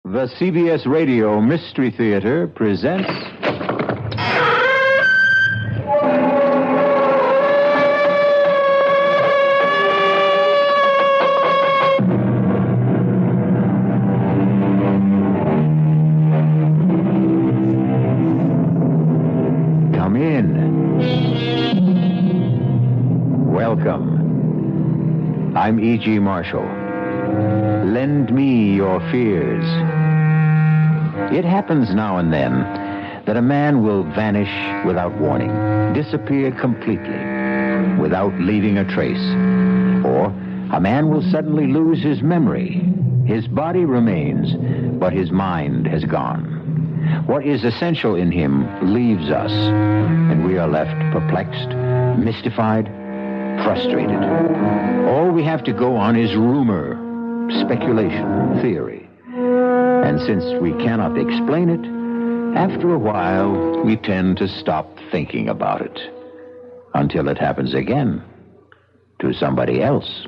The CBS Radio Mystery Theater presents... Come in. Welcome. I'm E.G. Marshall. Lend me your fears. It happens now and then that a man will vanish without warning, disappear completely, without leaving a trace. Or a man will suddenly lose his memory. His body remains, but his mind has gone. What is essential in him leaves us, and we are left perplexed, mystified, frustrated. All we have to go on is rumor, speculation, theory. And since we cannot explain it, after a while, we tend to stop thinking about it until it happens again to somebody else.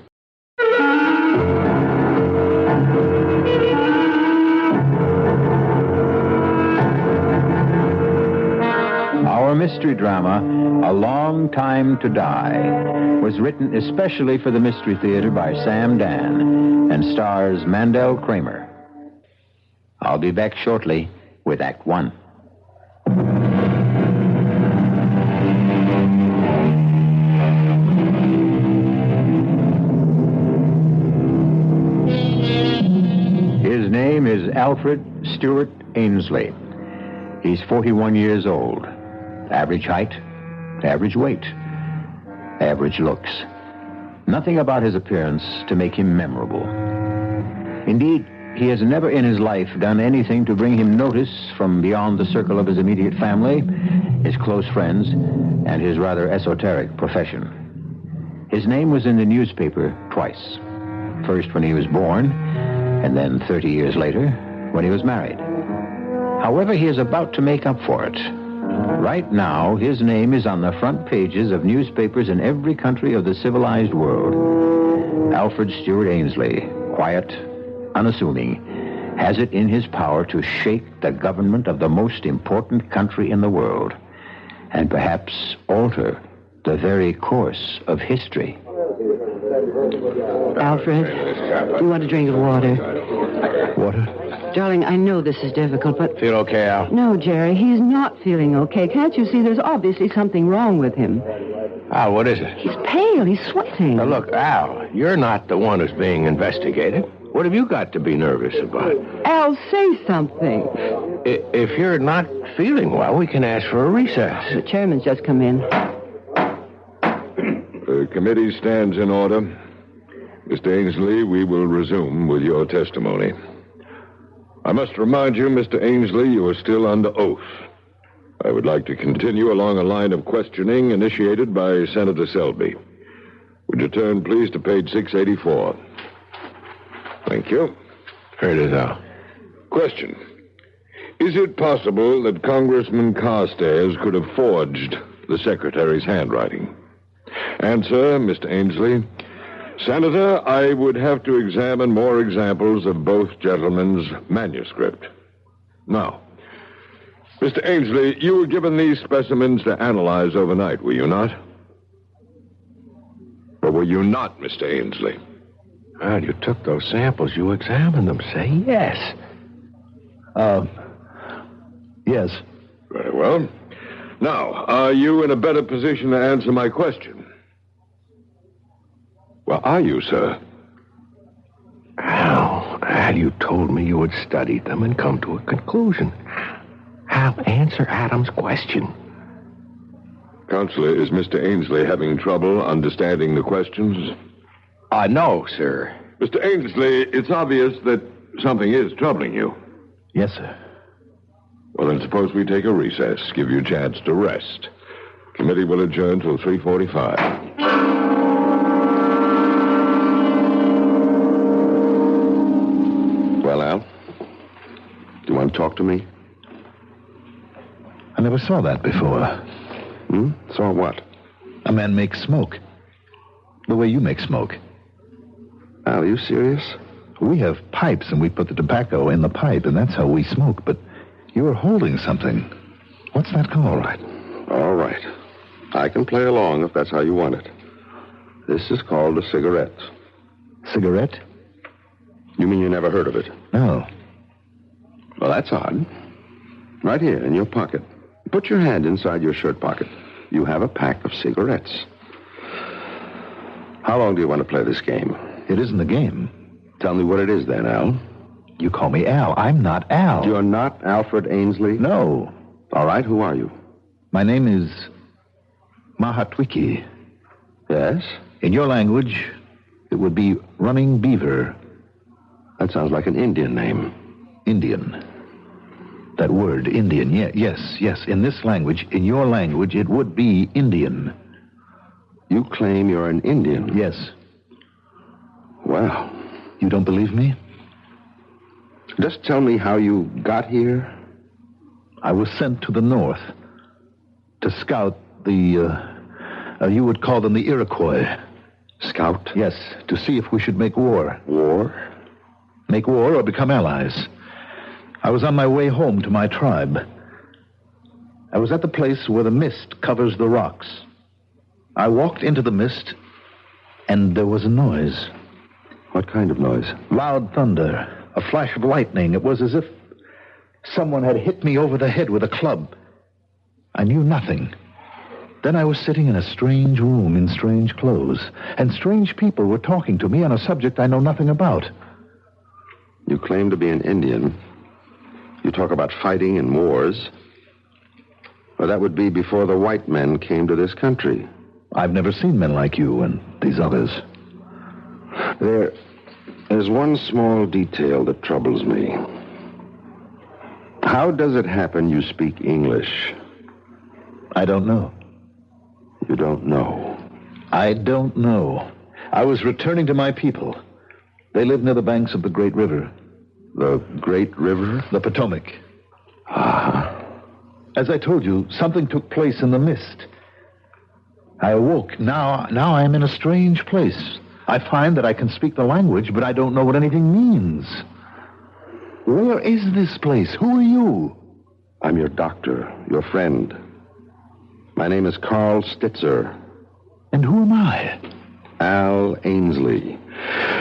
Our mystery drama, A Long Time to Die, was written especially for the Mystery Theater by Sam Dan and stars Mandel Kramer. I'll be back shortly with Act One. His name is Alfred Stewart Ainsley. He's 41 years old. Average height, average weight, average looks. Nothing about his appearance to make him memorable. Indeed, he has never in his life done anything to bring him notice from beyond the circle of his immediate family, his close friends, and his rather esoteric profession. His name was in the newspaper twice. First when he was born, and then 30 years later when he was married. However, he is about to make up for it. Right now, his name is on the front pages of newspapers in every country of the civilized world. Alfred Stewart Ainsley, quiet, unassuming, has it in his power to shake the government of the most important country in the world, and perhaps alter the very course of history. Alfred, do you want a drink of water? Water? Darling, I know this is difficult, but... Feel okay, Al? No, Jerry, he's not feeling okay. Can't you see there's obviously something wrong with him? Al, what is it? He's pale, he's sweating. Now, look, Al, you're not the one who's being investigated. What have you got to be nervous about? Al, say something. If you're not feeling well, we can ask for a recess. The chairman's just come in. The committee stands in order. Mr. Ainsley, we will resume with your testimony. I must remind you, Mr. Ainsley, you are still under oath. I would like to continue along a line of questioning initiated by Senator Selby. Would you turn, please, to page 684? Thank you. Here it is, Al. Question. Is it possible that Congressman Carstairs could have forged the secretary's handwriting? Answer, Mr. Ainsley. Senator, I would have to examine more examples of both gentlemen's manuscript. Now, Mr. Ainsley, you were given these specimens to analyze overnight, were you not? Or were you not, Mr. Ainsley? Al, you took those samples. You examined them. Say yes. Yes. Very well. Now, are you in a better position to answer my question? Well, are you, sir? Al, you told me you had studied them and come to a conclusion. Al, answer Adam's question. Counselor, is Mr. Ainsley having trouble understanding the questions? No, sir. Mr. Ainsley, it's obvious that something is troubling you. Yes, sir. Well, then suppose we take a recess, give you a chance to rest. Committee will adjourn till 3:45. Well, Al, do you want to talk to me? I never saw that before. Saw what? A man make smoke. The way you make smoke. Al, are you serious? We have pipes, and we put the tobacco in the pipe, and that's how we smoke. But you're holding something. What's that called? All right. I can play along if that's how you want it. This is called a cigarette. Cigarette? You mean you never heard of it? No. Well, that's odd. Right here in your pocket. Put your hand inside your shirt pocket. You have a pack of cigarettes. How long do you want to play this game? It isn't a game. Tell me what it is then, Al. You call me Al. I'm not Al. You're not Alfred Ainsley? No. All right, who are you? My name is Mahatwiki. Yes? In your language, it would be Running Beaver. That sounds like an Indian name. Indian. That word, Indian. Yes. In this language, in your language, it would be Indian. You claim you're an Indian? Yes. Well. You don't believe me? Just tell me how you got here. I was sent to the north to scout you would call them the Iroquois. Scout? Yes, to see if we should make war. War? Make war or become allies. I was on my way home to my tribe. I was at the place where the mist covers the rocks. I walked into the mist, and there was a noise. What kind of noise? Loud thunder, a flash of lightning. It was as if someone had hit me over the head with a club. I knew nothing. Then I was sitting in a strange room in strange clothes, and strange people were talking to me on a subject I know nothing about. You claim to be an Indian. You talk about fighting and wars. Well, that would be before the white men came to this country. I've never seen men like you and these others. There's one small detail that troubles me. How does it happen you speak English? I don't know. You don't know? I don't know. I was returning to my people. They live near the banks of the Great River. The Great River? The Potomac. As I told you, something took place in the mist. I awoke. Now I am in a strange place. I find that I can speak the language, but I don't know what anything means. Where is this place? Who are you? I'm your doctor, your friend. My name is Carl Stitzer. And who am I? Al Ainsley.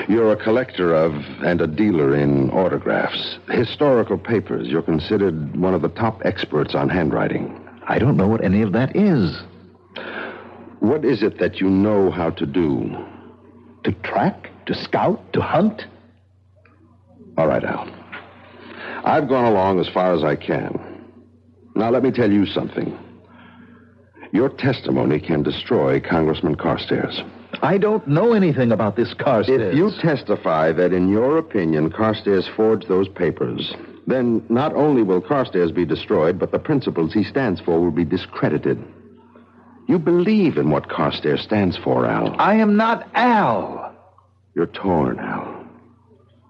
You're a collector of and a dealer in autographs, historical papers. You're considered one of the top experts on handwriting. I don't know what any of that is. What is it that you know how to do? To track? To scout? To hunt? All right, Al. I've gone along as far as I can. Now, let me tell you something. Your testimony can destroy Congressman Carstairs. I don't know anything about this Carstairs. If you testify that, in your opinion, Carstairs forged those papers, then not only will Carstairs be destroyed, but the principles he stands for will be discredited. You believe in what Carstairs stands for, Al. I am not Al. You're torn, Al.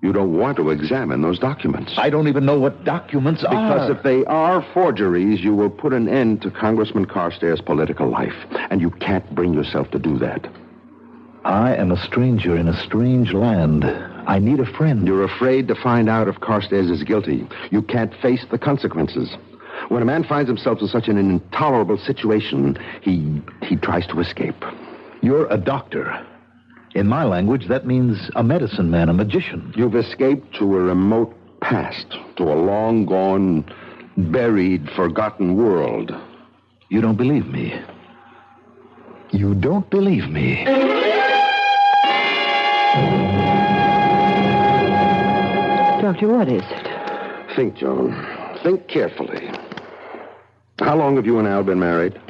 You don't want to examine those documents. I don't even know what documents are. Because if they are forgeries, you will put an end to Congressman Carstairs' political life. And you can't bring yourself to do that. I am a stranger in a strange land. I need a friend. You're afraid to find out if Carstairs is guilty. You can't face the consequences. When a man finds himself in such an intolerable situation, he tries to escape. You're a doctor. In my language, that means a medicine man, a magician. You've escaped to a remote past, to a long-gone, buried, forgotten world. You don't believe me. You don't believe me. Doctor, what is it? Think, Joan. Think carefully. How long have you and Al been married?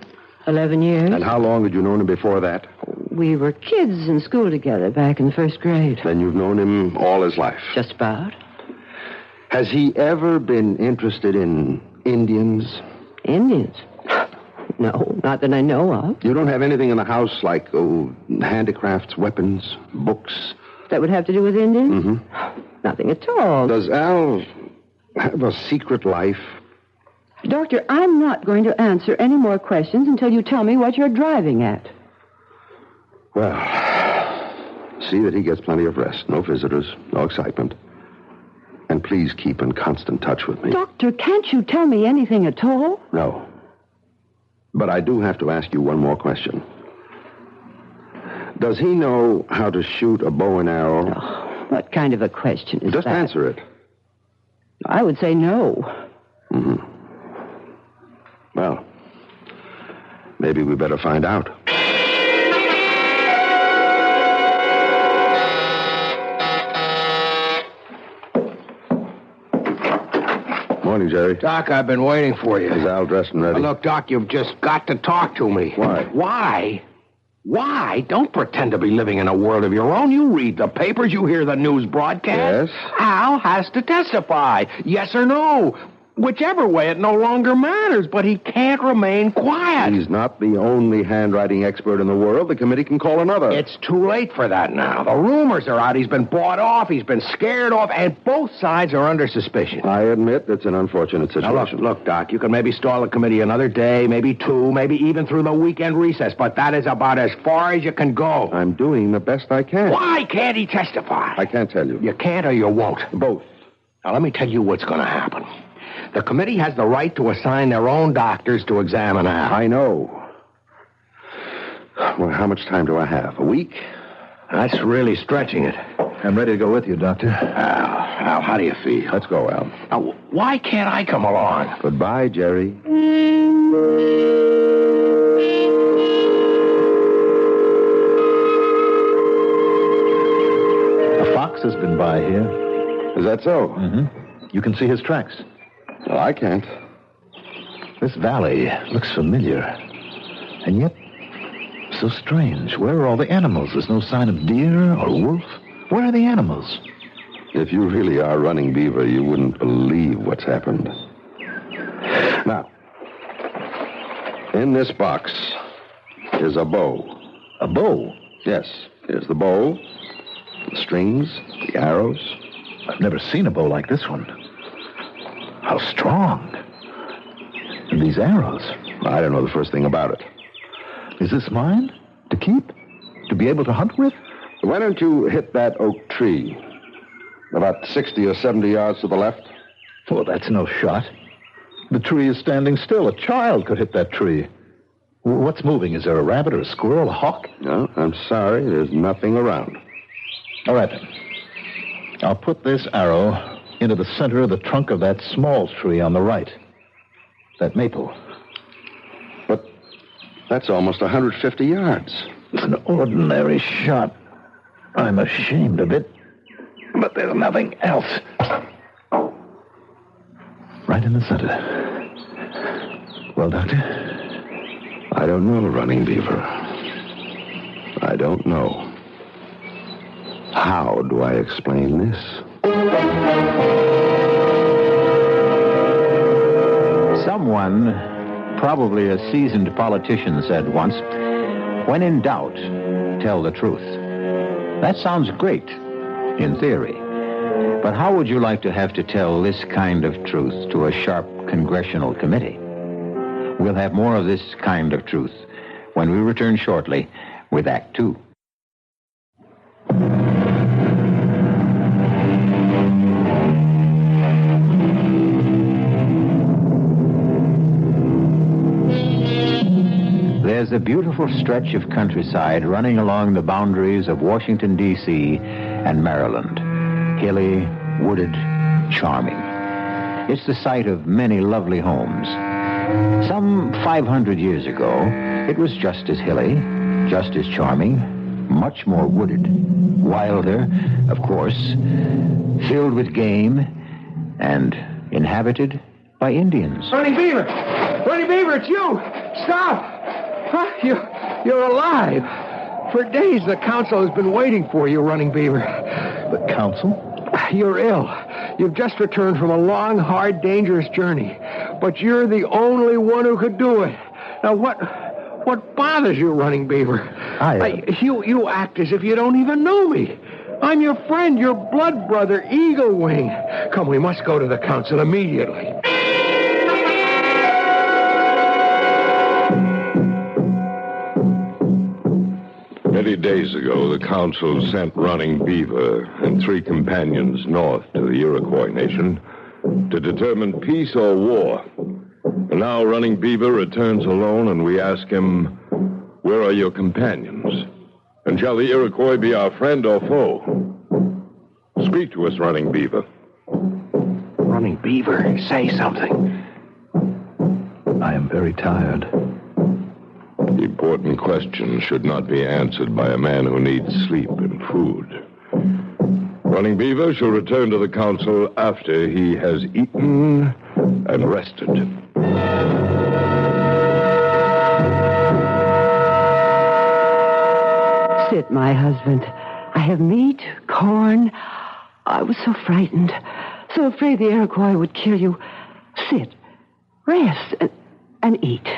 11 years. And how long had you known him before that? We were kids in school together back in the first grade. Then you've known him all his life. Just about. Has he ever been interested in Indians? Indians? No, not that I know of. You don't have anything in the house like, handicrafts, weapons, books? That would have to do with Indians? Mm-hmm. Nothing at all. Does Al have a secret life? Doctor, I'm not going to answer any more questions until you tell me what you're driving at. Well, See that he gets plenty of rest. No visitors, no excitement. And please keep in constant touch with me. Doctor, can't you tell me anything at all? No. But I do have to ask you one more question. Does he know how to shoot a bow and arrow? Oh, what kind of a question is Just that? answer it. I would say no. Mm-hmm. Well, maybe we better find out. Morning, Jerry. Doc, I've been waiting for you. Is Al dressed and ready? Look, Doc, you've just got to talk to me. Why? Why? Why? Don't pretend to be living in a world of your own. You read the papers, you hear the news broadcast. Yes? Al has to testify. Yes or no. Whichever way, it no longer matters, but he can't remain quiet. He's not the only handwriting expert in the world. The committee can call another. It's too late for that now. The rumors are out. He's been bought off. He's been scared off, and both sides are under suspicion. I admit it's an unfortunate situation. Now, look, Doc, you can maybe stall the committee another day, maybe two, maybe even through the weekend recess, but that is about as far as you can go. I'm doing the best I can. Why can't he testify? I can't tell you. You can't or you won't. Both. Now, let me tell you what's going to happen. The committee has the right to assign their own doctors to examine Al. I know. Well, how much time do I have? A week? That's really stretching it. I'm ready to go with you, Doctor. Al, how do you feel? Let's go, Al. Now, why can't I come along? Goodbye, Jerry. A fox has been by here. Is that so? Mm-hmm. You can see his tracks. Well, I can't. This valley looks familiar. And yet, so strange. Where are all the animals? There's no sign of deer or wolf. Where are the animals? If you really are running beaver, you wouldn't believe what's happened. Now, in this box is a bow. A bow? Yes, here's the bow, the strings, the arrows. I've never seen a bow like this one. How strong. And these arrows. I don't know the first thing about it. Is this mine? To keep? To be able to hunt with? Why don't you hit that oak tree? About 60 or 70 yards to the left. Oh, that's no shot. The tree is standing still. A child could hit that tree. What's moving? Is there a rabbit or a squirrel, a hawk? No, I'm sorry. There's nothing around. All right, then. I'll put this arrow into the center of the trunk of that small tree on the right. That maple. But that's almost 150 yards. It's an ordinary shot. I'm ashamed of it. But there's nothing else. Right in the center. Well, Doctor? I don't know, Running Beaver. I don't know. How do I explain this? Someone, probably a seasoned politician, said once, when in doubt, tell the truth. That sounds great, in theory. But how would you like to have to tell this kind of truth to a sharp congressional committee? We'll have more of this kind of truth when we return shortly with Act Two. There's a beautiful stretch of countryside running along the boundaries of Washington, D.C. and Maryland. Hilly, wooded, charming. It's the site of many lovely homes. Some 500 years ago, it was just as hilly, just as charming, much more wooded, wilder, of course, filled with game, and inhabited by Indians. Running Beaver! Running Beaver, it's you! Stop! Huh? You're alive. For days, the council has been waiting for you, Running Beaver. The council? You're ill. You've just returned from a long, hard, dangerous journey. But you're the only one who could do it. Now, what bothers you, Running Beaver? You act as if you don't even know me. I'm your friend, your blood brother, Eagle Wing. Come, we must go to the council immediately. Eddie days ago, the council sent Running Beaver and 3 companions north to the Iroquois Nation to determine peace or war. And now Running Beaver returns alone, and we ask him, where are your companions? And shall the Iroquois be our friend or foe? Speak to us, Running Beaver. Running Beaver, say something. I am very tired. Important questions should not be answered by a man who needs sleep and food. Running Beaver shall return to the council after he has eaten and rested. Sit, my husband. I have meat, corn. I was so frightened, so afraid the Iroquois would kill you. Sit, rest, and eat.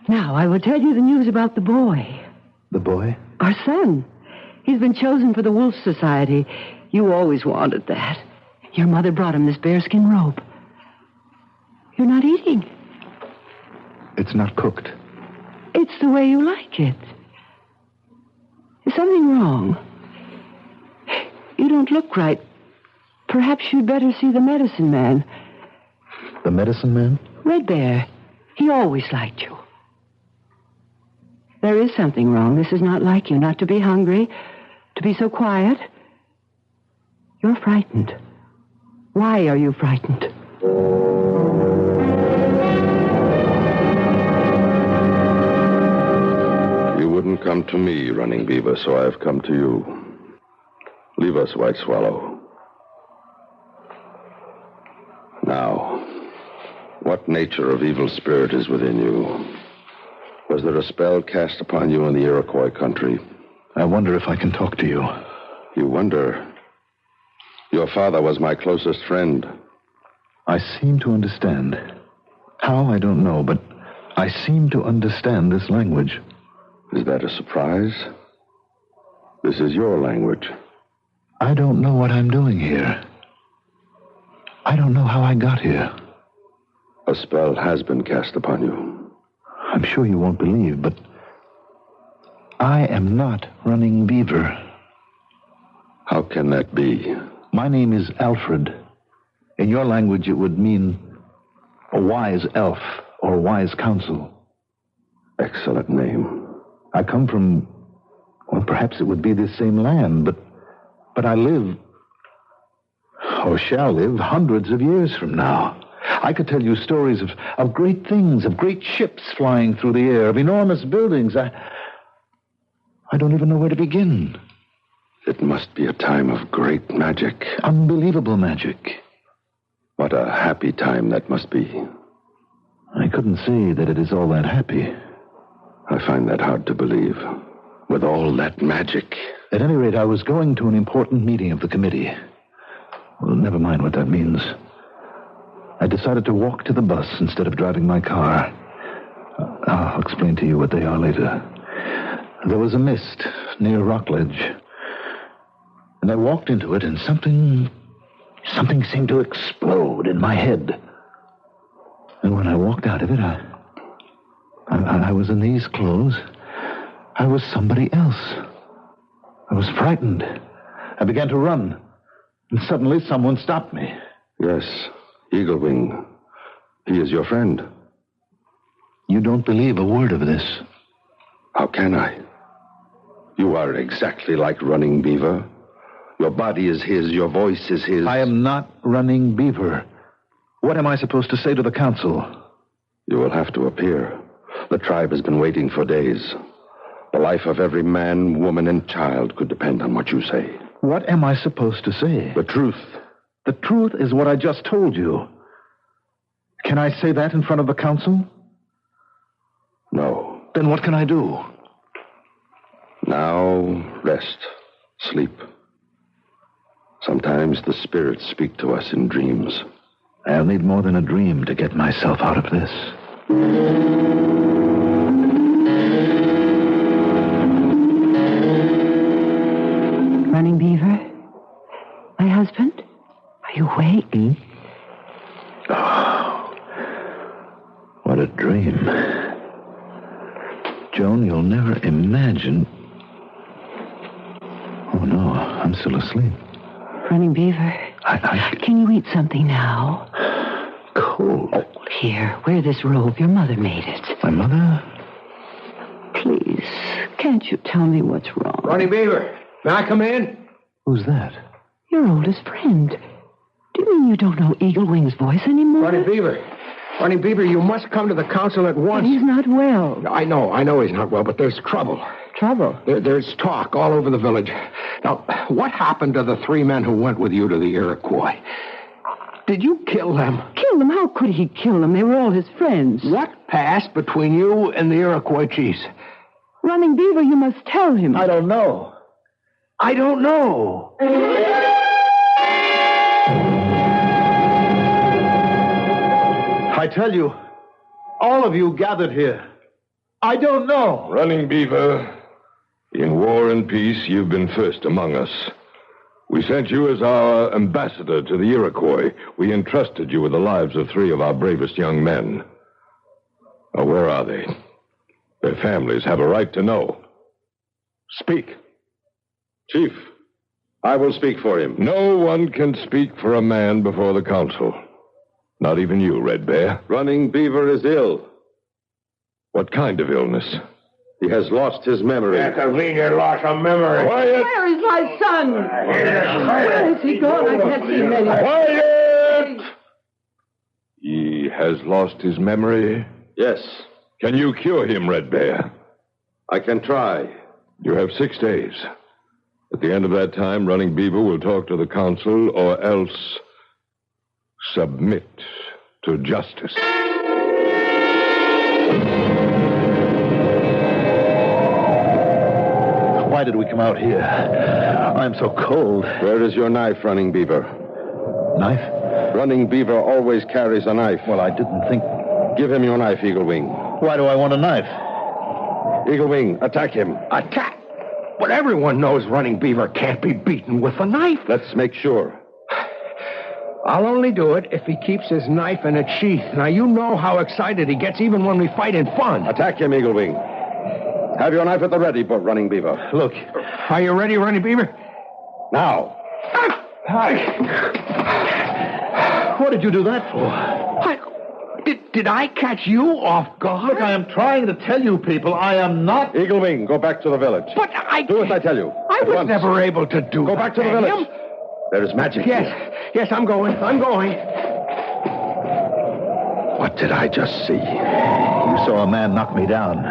Now, I will tell you the news about the boy. The boy? Our son. He's been chosen for the Wolf Society. You always wanted that. Your mother brought him this bearskin robe. You're not eating. It's not cooked. It's the way you like it. Is something wrong? You don't look right. Perhaps you'd better see the medicine man. The medicine man? Red Bear. He always liked you. There is something wrong. This is not like you. Not to be hungry, to be so quiet. You're frightened. Why are you frightened? You wouldn't come to me, Running Beaver, so I've come to you. Leave us, White Swallow. Now, what nature of evil spirit is within you? Was there a spell cast upon you in the Iroquois country? I wonder if I can talk to you. You wonder? Your father was my closest friend. I seem to understand. How, I don't know, but I seem to understand this language. Is that a surprise? This is your language. I don't know what I'm doing here. I don't know how I got here. A spell has been cast upon you. I'm sure you won't believe, but I am not Running Beaver. How can that be? My name is Alfred. In your language, it would mean a wise elf or wise counsel. Excellent name. I come from, well, perhaps it would be this same land, but I live, or shall live, hundreds of years from now. I could tell you stories of great things, of great ships flying through the air, of enormous buildings. I don't even know where to begin. It must be a time of great magic. Unbelievable magic. What a happy time that must be. I couldn't say that it is all that happy. I find that hard to believe. With all that magic. At any rate, I was going to an important meeting of the committee. Well, never mind what that means. I decided to walk to the bus instead of driving my car. I'll explain to you what they are later. There was a mist near Rockledge. And I walked into it, and something seemed to explode in my head. And when I walked out of it, I was in these clothes. I was somebody else. I was frightened. I began to run. And suddenly someone stopped me. Yes, Eaglewing. He is your friend. You don't believe a word of this. How can I? You are exactly like Running Beaver. Your body is his, your voice is his. I am not Running Beaver. What am I supposed to say to the council? You will have to appear. The tribe has been waiting for days. The life of every man, woman, and child could depend on what you say. What am I supposed to say? The truth. The truth is what I just told you. Can I say that in front of the council? No. Then what can I do? Now, rest. Sleep. Sometimes the spirits speak to us in dreams. I'll need more than a dream to get myself out of this. Running Beaver? My husband? Are you awake? Oh, what a dream. Joan, you'll never imagine. Oh, no, I'm still asleep. Running Beaver. Can you eat something now? Cold. Oh, here, wear this robe. Your mother made it. My mother? Please, can't you tell me what's wrong? Running Beaver, may I come in? Who's that? Your oldest friend. Do you mean you don't know Eagle Wing's voice anymore? Running Beaver, you must come to the council at once. But he's not well. I know he's not well, but there's trouble. Trouble? There's talk all over the village. Now, what happened to the 3 men who went with you to the Iroquois? Did you kill them? Kill them? How could he kill them? They were all his friends. What passed between you and the Iroquois chiefs? Running Beaver, you must tell him. I don't know. I don't know. I tell you, all of you gathered here. I don't know. Running Beaver, in war and peace, you've been first among us. We sent you as our ambassador to the Iroquois. We entrusted you with the lives of 3 of our bravest young men. Now, where are they? Their families have a right to know. Speak. Chief, I will speak for him. No one can speak for a man before the council. Not even you, Red Bear. Running Beaver is ill. What kind of illness? He has lost his memory. Convenient loss of memory. Quiet! Where is my son? Where has he gone? I can't see him anymore. Quiet! He has lost his memory? Yes, Can you cure him, Red Bear? I can try. You have 6 days. At the end of that time, Running Beaver will talk to the council or else submit to justice. Why did we come out here? I'm so cold. Where is your knife, Running Beaver? Knife? Running Beaver always carries a knife. Well, I didn't think... Give him your knife, Eagle Wing. Why do I want a knife? Eagle Wing, attack him. Attack? But everyone knows Running Beaver can't be beaten with a knife. Let's make sure. I'll only do it if he keeps his knife in its sheath. Now, you know how excited he gets even when we fight in fun. Attack him, Eagle Wing. Have your knife at the ready, Running Beaver. Look. Are you ready, Running Beaver? Now. What did you do that for? Did I catch you off guard? Look, I am trying to tell you people I am not... Eagle Wing, go back to the village. But I... Do as I tell you. I At was once. never able to do Go that. back to the village. There is magic here. Yes, I'm going. What did I just see? You saw a man knock me down.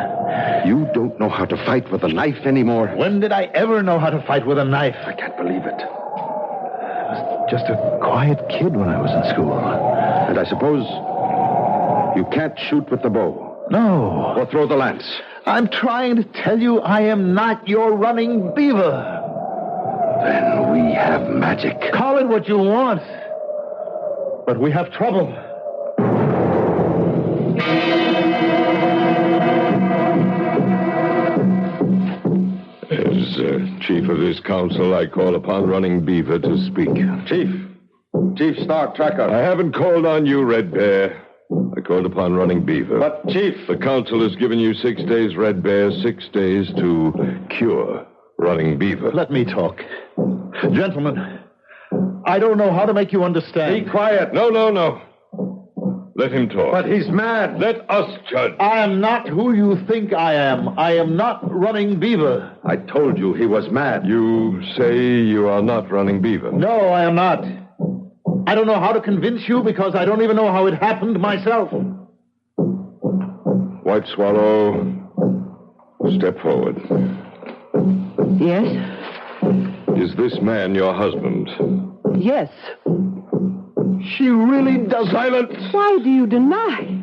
You don't know how to fight with a knife anymore. When did I ever know how to fight with a knife? I can't believe it. I was just a quiet kid when I was in school. And I suppose you can't shoot with the bow. No. Or throw the lance. I'm trying to tell you I am not your Running Beaver. Then we have magic. Call it what you want. But we have trouble. As chief of this council, I call upon Running Beaver to speak. Chief Star Tracker. I haven't called on you, Red Bear. I called upon Running Beaver. But, Chief... The council has given you 6 days, Red Bear, 6 days to cure Running Beaver. Let me talk. Gentlemen, I don't know how to make you understand. Be quiet. No. Let him talk. But he's mad. Let us judge. I am not who you think I am. I am not Running Beaver. I told you he was mad. You say you are not Running Beaver. No, I am not. I don't know how to convince you because I don't even know how it happened myself. White Swallow, step forward. Yes? Is this man your husband? Yes. She really does. Silence! Why do you deny?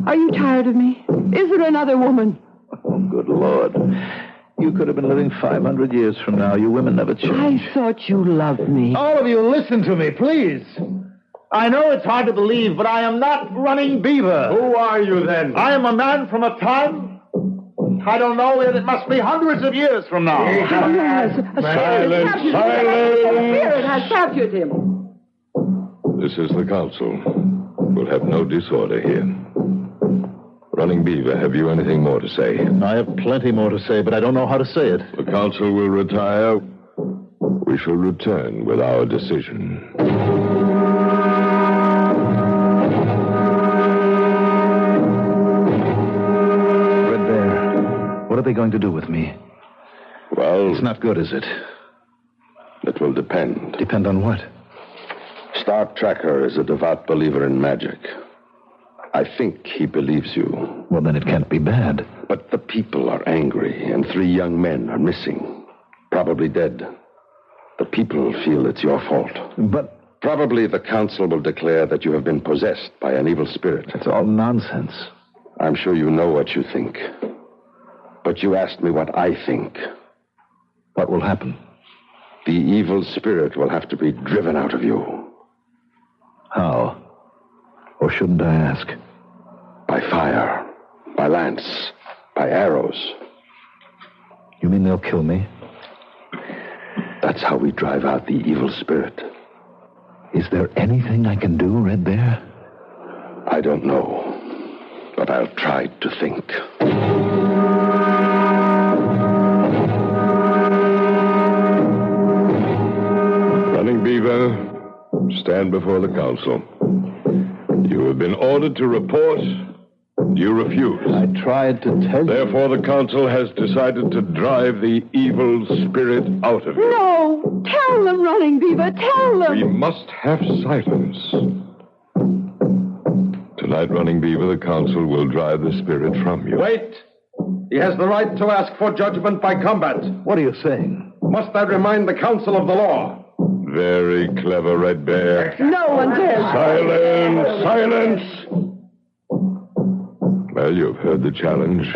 Are you tired of me? Is there another woman? Oh, good Lord. You could have been living 500 years from now. You women never change. I thought you loved me. All of you, listen to me, please. I know it's hard to believe, but I am not Running Beaver. Who are you, then? I am a man from a time, I don't know, it must be hundreds of years from now. Yes, a spirit has captured him. A spirit has captured him. This is the council. We'll have no disorder here. Running Beaver, have you anything more to say? I have plenty more to say, but I don't know how to say it. The council will retire. We shall return with our decision. Red Bear, what are they going to do with me? Well, It's not good, is it? It will depend. Depend on what? Star Tracker is a devout believer in magic. I think he believes you. Well, then it can't be bad. But the people are angry, and 3 young men are missing. Probably dead. The people feel it's your fault. But Probably the council will declare that you have been possessed by an evil spirit. it's all nonsense. I'm sure you know what you think. But you asked me what I think. What will happen? The evil spirit will have to be driven out of you. How? Or shouldn't I ask? By fire, by lance, by arrows. You mean they'll kill me? That's how we drive out the evil spirit. Is there anything I can do, Red Bear? I don't know, but I'll try to think. Running Beaver, stand before the council. You have been ordered to report. You refuse. I tried to tell you. Therefore, the council has decided to drive the evil spirit out of you. No! Tell them, Running Beaver, tell them! We must have silence. Tonight, Running Beaver, the council will drive the spirit from you. Wait! He has the right to ask for judgment by combat. What are you saying? Must I remind the council of the law? Very clever, Red Bear. No one dares. Silence! Silence! Well, you've heard the challenge.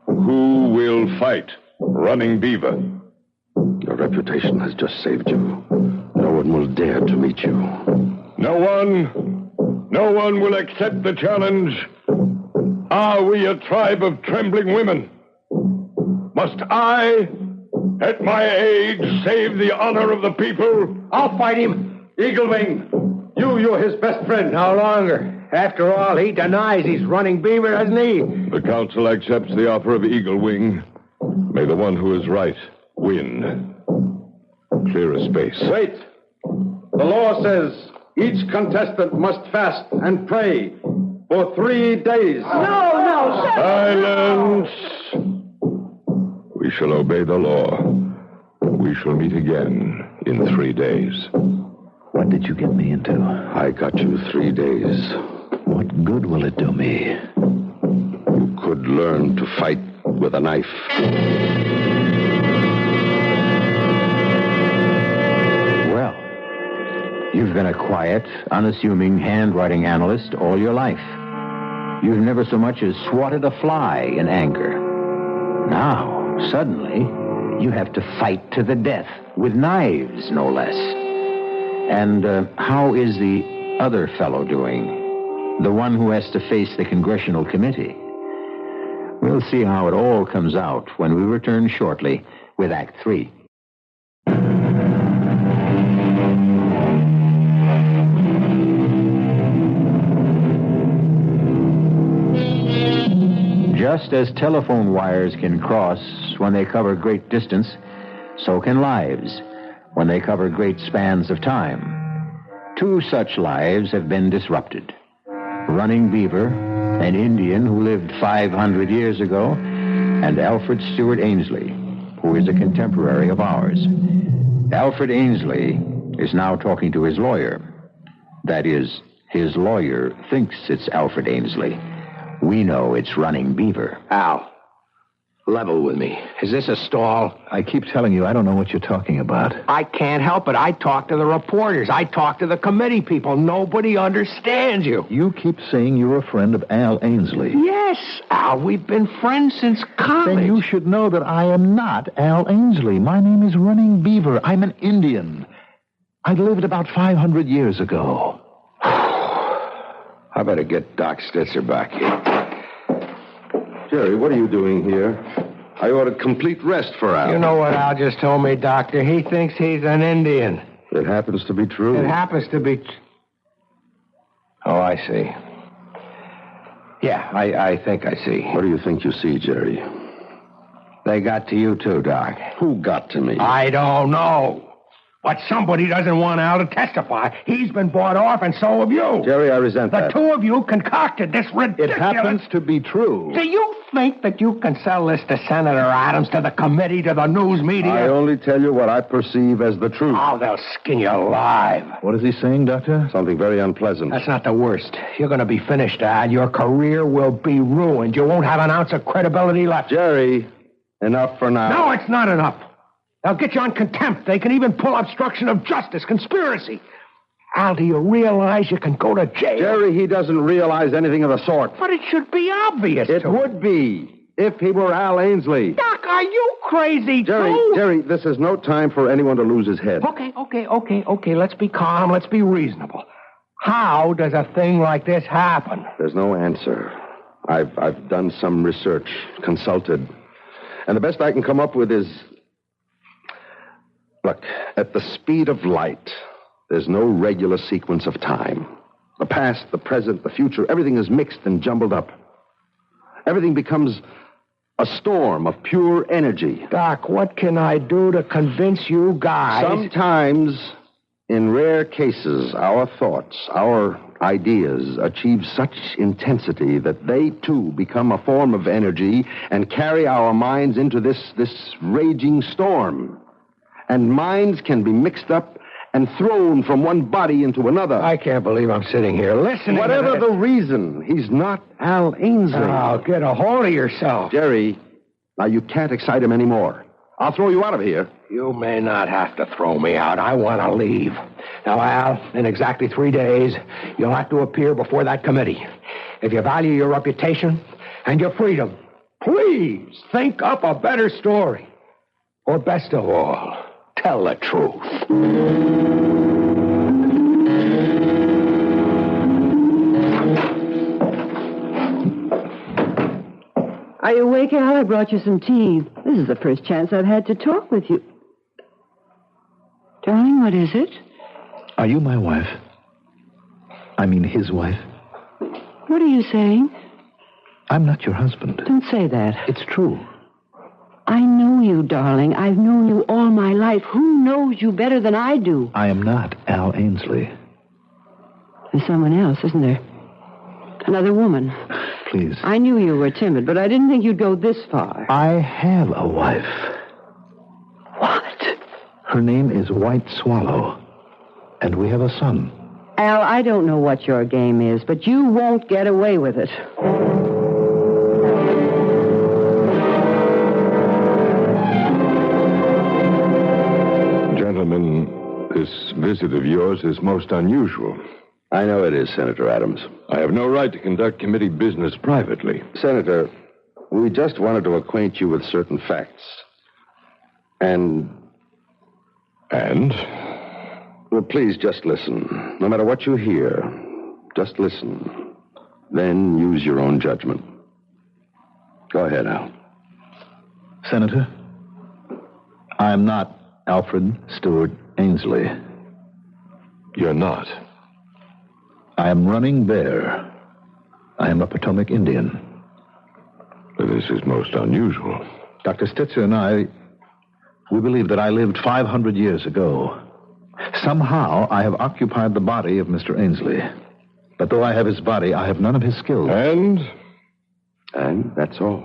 Who will fight Running Beaver? Your reputation has just saved you. No one will dare to meet you. No one will accept the challenge. Are we a tribe of trembling women? Must I, at my age, save the honor of the people? I'll fight him. Eagle Wing. You're his best friend. No longer. After all, he denies he's Running Beaver, hasn't he? The council accepts the offer of Eagle Wing. May the one who is right win. Clear a space. Wait. The law says each contestant must fast and pray for 3 days. No, Silence! We shall obey the law. We shall meet again in 3 days. What did you get me into? I got you 3 days. What good will it do me? You could learn to fight with a knife. Well, you've been a quiet, unassuming handwriting analyst all your life. You've never so much as swatted a fly in anger. Now, suddenly, you have to fight to the death, with knives, no less. And how is the other fellow doing? The one who has to face the Congressional Committee. We'll see how it all comes out when we return shortly with Act 3. Just as telephone wires can cross when they cover great distance, so can lives when they cover great spans of time. 2 such lives have been disrupted. Running Beaver, an Indian who lived 500 years ago, and Alfred Stewart Ainsley, who is a contemporary of ours. Alfred Ainsley is now talking to his lawyer. That is, his lawyer thinks it's Alfred Ainsley. We know it's Running Beaver. Al, level with me. Is this a stall? I keep telling you, I don't know what you're talking about. I can't help it. I talk to the reporters. I talk to the committee people. Nobody understands you. You keep saying you're a friend of Al Ainsley. Yes, Al, we've been friends since college. Then you should know that I am not Al Ainsley. My name is Running Beaver. I'm an Indian. I lived about 500 years ago. I better get Doc Stitzer back here. Jerry, what are you doing here? I ordered complete rest for Al. You know what Al just told me, Doctor? He thinks he's an Indian. It happens to be true. It happens to be... Oh, I see. Yeah, I think I see. What do you think you see, Jerry? They got to you too, Doc. Who got to me? I don't know. But somebody doesn't want Al to testify. He's been bought off, and so have you. Jerry, I resent that. The two of you concocted this ridiculous... It happens to be true. Do you think that you can sell this to Senator Adams, to the committee, to the news media? I only tell you what I perceive as the truth. Oh, they'll skin you alive. What is he saying, Doctor? Something very unpleasant. That's not the worst. You're going to be finished, Al. Your career will be ruined. You won't have an ounce of credibility left. Jerry, enough for now. No, it's not enough. They'll get you on contempt. They can even pull obstruction of justice, conspiracy. Al, do you realize you can go to jail? Jerry, he doesn't realize anything of the sort. But it should be obvious It to him. would be, if he were Al Ainsley. Doc, are you crazy, Jerry, too? Jerry, this is no time for anyone to lose his head. Okay. Let's be calm. Let's be reasonable. How does a thing like this happen? There's no answer. I've done some research, consulted, and the best I can come up with is... Look, at the speed of light, there's no regular sequence of time. The past, the present, the future, everything is mixed and jumbled up. Everything becomes a storm of pure energy. Doc, what can I do to convince you guys? Sometimes, in rare cases, our thoughts, our ideas achieve such intensity that they, too, become a form of energy and carry our minds into this raging storm. And minds can be mixed up and thrown from one body into another. I can't believe I'm sitting here listening Whatever to the reason, he's not Al Ainsley. Oh, get a hold of yourself. Jerry, now you can't excite him anymore. I'll throw you out of here. You may not have to throw me out. I want to leave. Now, Al, in exactly 3 days, you'll have to appear before that committee. If you value your reputation and your freedom, please think up a better story. Or best of all, tell the truth. Are you awake, Al? I brought you some tea. This is the first chance I've had to talk with you. Darling, what is it? Are you my wife? I mean his wife? What are you saying? I'm not your husband. Don't say that. It's true. I know you, darling. I've known you all my life. Who knows you better than I do? I am not Al Ainsley. There's someone else, isn't there? Another woman. Please. I knew you were timid, but I didn't think you'd go this far. I have a wife. What? Her name is White Swallow, and we have a son. Al, I don't know what your game is, but you won't get away with it. Gentlemen, this visit of yours is most unusual. I know it is, Senator Adams. I have no right to conduct committee business privately. Senator, we just wanted to acquaint you with certain facts. And? Well, please just listen. No matter what you hear, just listen. Then use your own judgment. Go ahead, Al. Senator, I am not Alfred Stewart Ainsley. You're not. I am running bear. I am a Potomac Indian. This is most unusual. Dr. Stitzer and we believe that I lived 500 years ago. Somehow, I have occupied the body of Mr. Ainsley. But though I have his body, I have none of his skills. And that's all.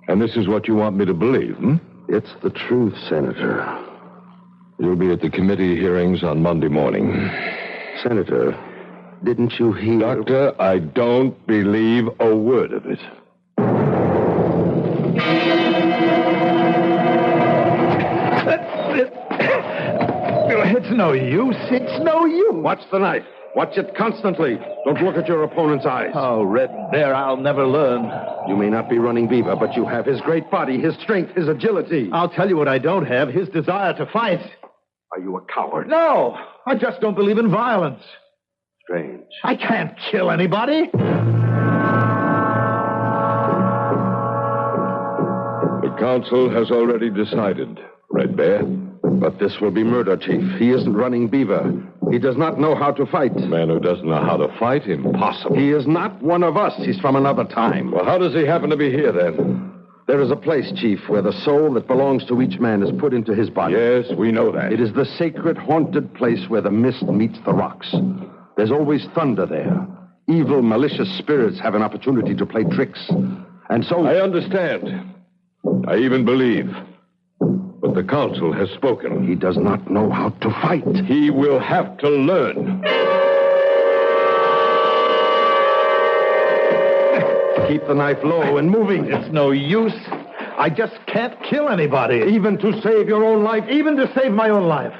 And this is what you want me to believe, hmm? It's the truth, Senator. You'll be at the committee hearings on Monday morning. Senator, didn't you hear... Doctor, I don't believe a word of it. It's no use. It's no use. Watch the knife. Watch it constantly. Don't look at your opponent's eyes. Oh, Red Bear, I'll never learn. You may not be running Beaver, but you have his great body, his strength, his agility. I'll tell you what I don't have, his desire to fight. Are you a coward? No, I just don't believe in violence. Strange. I can't kill anybody. The council has already decided, Red Bear. But this will be murder, Chief. He isn't running Beaver. He does not know how to fight. A man who doesn't know how to fight? Impossible. He is not one of us. He's from another time. Well, how does he happen to be here, then? There is a place, Chief, where the soul that belongs to each man is put into his body. Yes, we know that. It is the sacred, haunted place where the mist meets the rocks. There's always thunder there. Evil, malicious spirits have an opportunity to play tricks. And so... I understand. I even believe. But the council has spoken. He does not know how to fight. He will have to learn. Keep the knife low and moving. It's no use. I just can't kill anybody. Even to save your own life? Even to save my own life.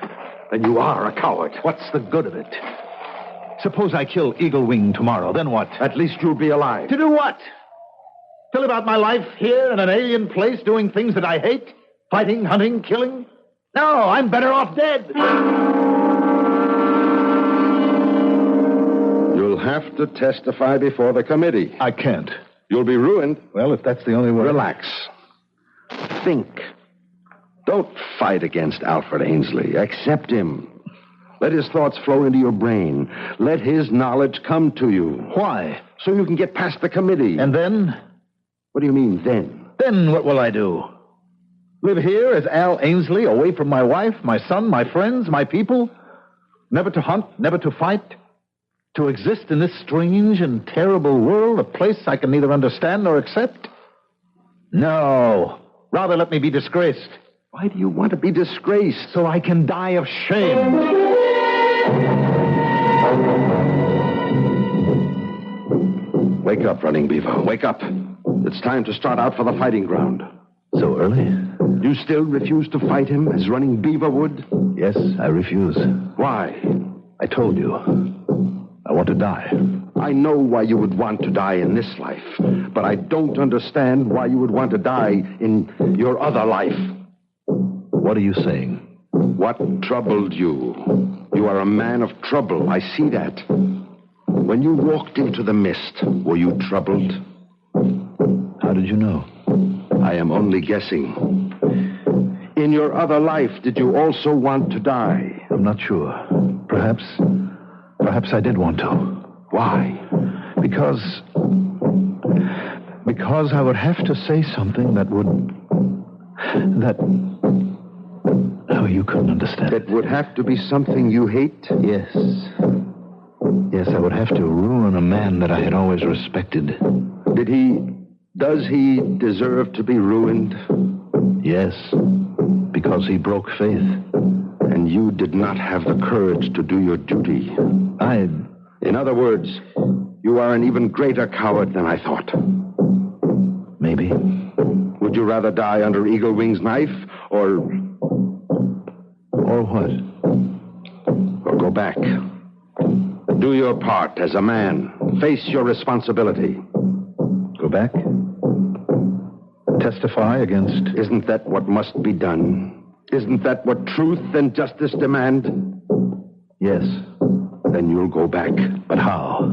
Then you are a coward. What's the good of it? Suppose I kill Eagle Wing tomorrow, then what? At least you'll be alive. To do what? To live out my life here in an alien place doing things that I hate? Fighting, hunting, killing? No, I'm better off dead. You'll have to testify before the committee. I can't. You'll be ruined. Well, if that's the only way... Relax. Think. Don't fight against Alfred Ainsley. Accept him. Let his thoughts flow into your brain. Let his knowledge come to you. Why? So you can get past the committee. And then? What do you mean, then? Then what will I do? Live here as Al Ainsley, away from my wife, my son, my friends, my people? Never to hunt, never to fight? To exist in this strange and terrible world, a place I can neither understand nor accept? No. Rather let me be disgraced. Why do you want to be disgraced? So I can die of shame. Wake up, Running Beaver. Wake up. It's time to start out for the fighting ground. So early? You still refuse to fight him as Running Beaver would? Yes, I refuse. Why? I told you. I want to die. I know why you would want to die in this life, but I don't understand why you would want to die in your other life. What are you saying? What troubled you? You are a man of trouble. I see that. When you walked into the mist, were you troubled? How did you know? I am only guessing. In your other life, did you also want to die? I'm not sure. Perhaps I did want to. Why? Because I would have to say something that oh, you couldn't understand. It would have to be something you hate? Yes. Yes, I would have to ruin a man that I had always respected. Does he deserve to be ruined? Yes, because he broke faith. And you did not have the courage to do your duty. In other words, you are an even greater coward than I thought. Maybe. Would you rather die under Eagle Wing's knife, or... Or what? Or go back. Do your part as a man. Face your responsibility. Go back? Testify against... Isn't that what must be done? Isn't that what truth and justice demand? Yes. Then you'll go back. But how?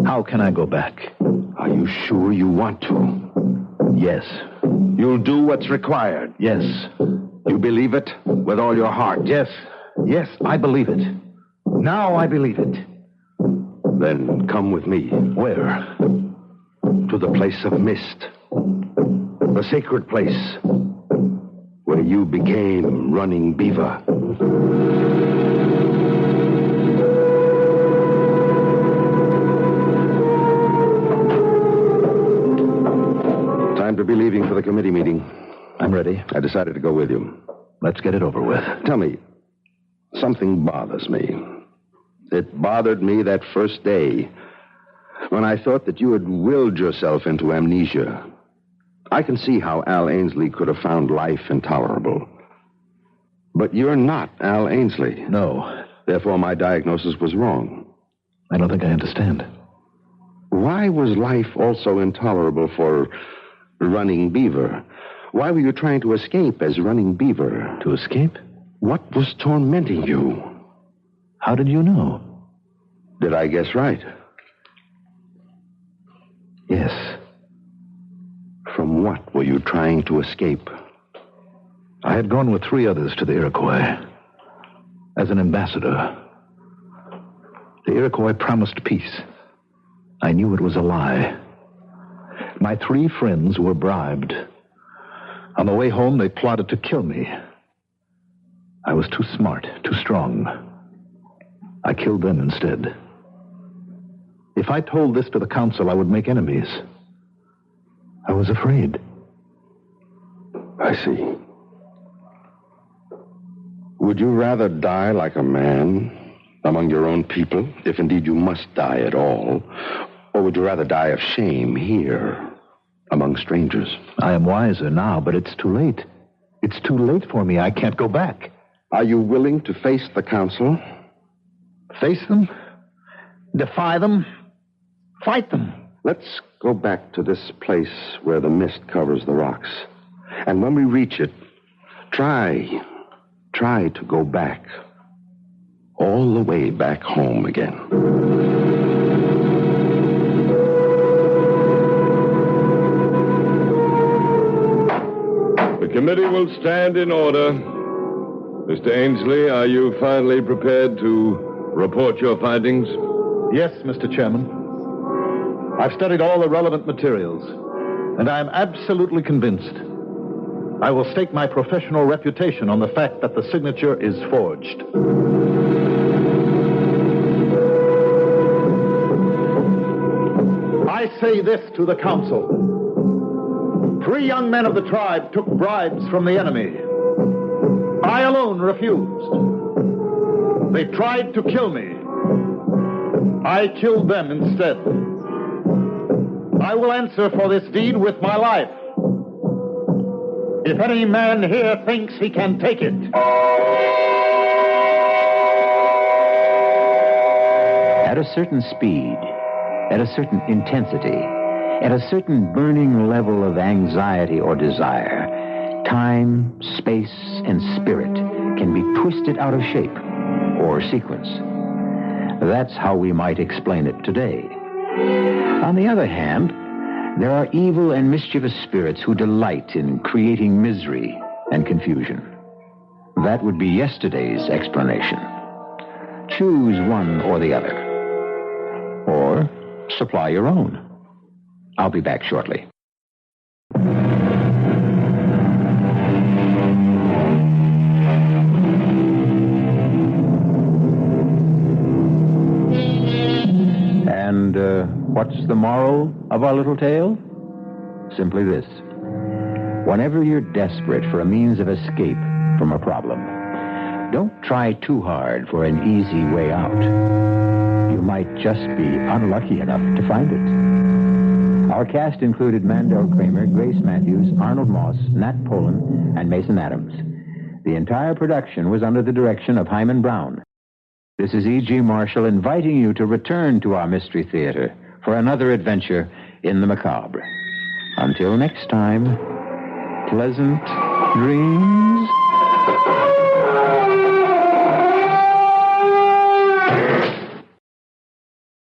How can I go back? Are you sure you want to? Yes. You'll do what's required? Yes. You believe it with all your heart? Yes. Yes, I believe it. Now I believe it. Then come with me. Where? To the place of mist. The sacred place where you became Running Beaver. Time to be leaving for the committee meeting. I'm ready. I decided to go with you. Let's get it over with. Tell me, something bothers me. It bothered me that first day when I thought that you had willed yourself into amnesia. I can see how Al Ainsley could have found life intolerable. But you're not Al Ainsley. No. Therefore, my diagnosis was wrong. I don't think I understand. Why was life also intolerable for Running Beaver? Why were you trying to escape as Running Beaver? To escape? What was tormenting you? How did you know? Did I guess right? Yes. From what were you trying to escape? I had gone with 3 others to the Iroquois as an ambassador. Iroquois promised peace. I knew it was a lie. My 3 friends were bribed. On the way home, they plotted to kill me. I was too smart, too strong. I killed them instead. If I told this to the council, I would make enemies. I was afraid. I see. Would you rather die like a man among your own people, if indeed you must die at all, or would you rather die of shame here among strangers? I am wiser now, but it's too late. It's too late for me. I can't go back. Are you willing to face the council? Face them? Defy them? Fight them? Let's go back to this place where the mist covers the rocks. And when we reach it, try to go back. All the way back home again. The committee will stand in order. Mr. Ainsley, are you finally prepared to report your findings? Yes, Mr. Chairman. I've studied all the relevant materials, and I am absolutely convinced. I will stake my professional reputation on the fact that the signature is forged. I say this to the council. 3 young men of the tribe took bribes from the enemy. I alone refused. They tried to kill me. I killed them instead. I will answer for this deed with my life. If any man here thinks he can take it. At a certain speed, at a certain intensity, at a certain burning level of anxiety or desire, time, space, and spirit can be twisted out of shape or sequence. That's how we might explain it today. On the other hand, there are evil and mischievous spirits who delight in creating misery and confusion. That would be yesterday's explanation. Choose one or the other. Or supply your own. I'll be back shortly. And what's the moral of our little tale? Simply this. Whenever you're desperate for a means of escape from a problem, don't try too hard for an easy way out. You might just be unlucky enough to find it. Our cast included Mandel Kramer, Grace Matthews, Arnold Moss, Nat Poland, and Mason Adams. The entire production was under the direction of Hyman Brown. This is E.G. Marshall inviting you to return to our Mystery Theater for another adventure in the macabre. Until next time, pleasant dreams.